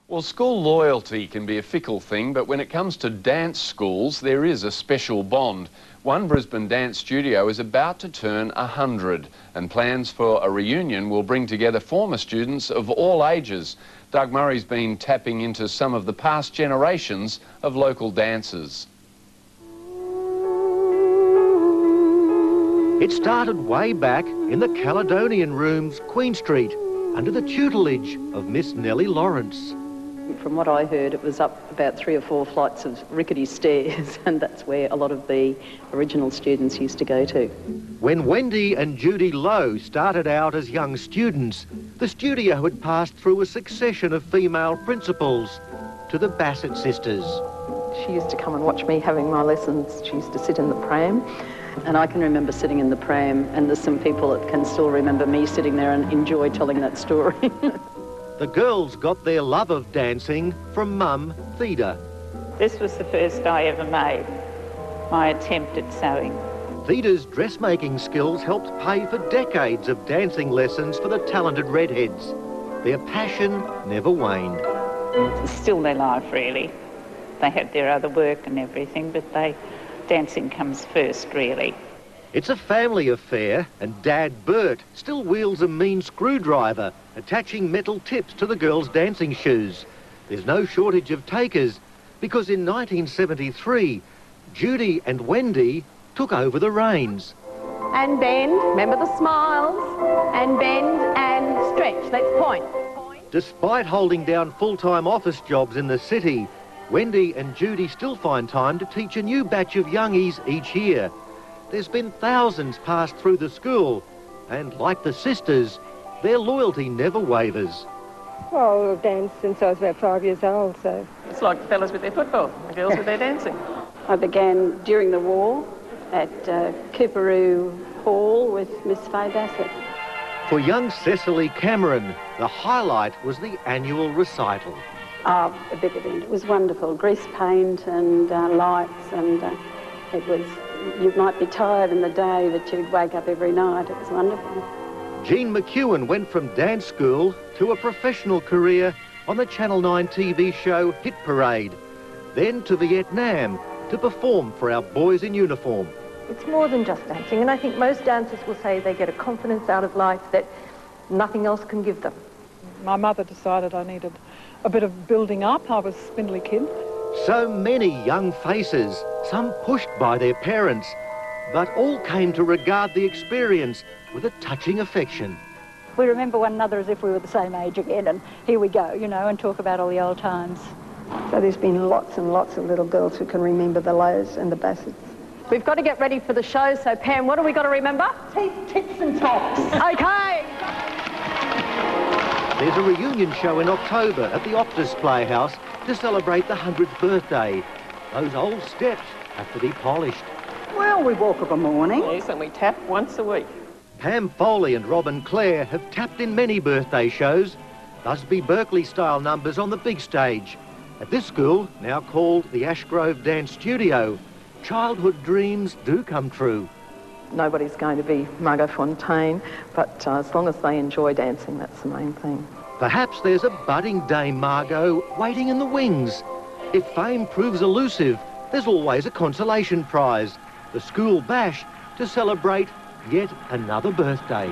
Well, school loyalty can be a fickle thing, but when it comes to dance schools, there is a special bond. One Brisbane dance studio is about to turn 100, and plans for a reunion will bring together former students of all ages. Doug Murray's been tapping into some of the past generations of local dancers. It started way back in the Caledonian Rooms, Queen Street, under the tutelage of Miss Nellie Lawrence. From what I heard, it was up about 3 or 4 flights of rickety stairs, and that's where a lot of the original students used to go to. When Wendy and Judy Lowe started out as young students, the studio had passed through a succession of female principals to the Bassett sisters. She used to come and watch me having my lessons. She used to sit in the pram, and I can remember sitting in the pram, and there's some people that can still remember me sitting there and enjoy telling that story. The girls got their love of dancing from Mum, Theda. This was the first I ever made, my attempt at sewing. Theda's dressmaking skills helped pay for decades of dancing lessons for the talented redheads. Their passion never waned. It's still their life, really. They have their other work and everything, but dancing comes first, really. It's a family affair, and Dad Bert still wields a mean screwdriver, attaching metal tips to the girls' dancing shoes. There's no shortage of takers, because in 1973, Judy and Wendy took over the reins. And bend, remember the smiles, and bend and stretch, let's point. Despite holding down full-time office jobs in the city, Wendy and Judy still find time to teach a new batch of youngies each year. There's been thousands passed through the school, and like the sisters, their loyalty never wavers. Well, I've danced since I was about 5 years old, so... It's like the fellas with their football, the girls with their dancing. I began during the war at Cooperoo Hall with Miss Faye Bassett. For young Cecily Cameron, the highlight was the annual recital. A big event. It was wonderful. Grease paint and lights, and it was... You might be tired in the day, but you'd wake up every night. It was wonderful. Jean McEwen went from dance school to a professional career on the Channel 9 TV show Hit Parade, then to Vietnam to perform for our boys in uniform. It's more than just dancing, and I think most dancers will say they get a confidence out of life that nothing else can give them. My mother decided I needed a bit of building up. I was a spindly kid. So many young faces, some pushed by their parents, but all came to regard the experience with a touching affection. We remember one another as if we were the same age again, and here we go, you know, and talk about all the old times. So there's been lots and lots of little girls who can remember the Lows and the Bassets. We've got to get ready for the show, so Pam, what do we got to remember? Teeth, tits and tops. Okay. There's a reunion show in October at the Optus Playhouse to celebrate the 100th birthday. Those old steps have to be polished. Well, we walk of a morning. Yes, and we tap once a week. Pam Foley and Robin Clare have tapped in many birthday shows, Busby Berkeley-style numbers on the big stage. At this school, now called the Ashgrove Dance Studio, childhood dreams do come true. Nobody's going to be Margot Fontaine, but as long as they enjoy dancing, that's the main thing. Perhaps there's a budding Dame Margot waiting in the wings. If fame proves elusive, there's always a consolation prize, the school bash, to celebrate yet another birthday.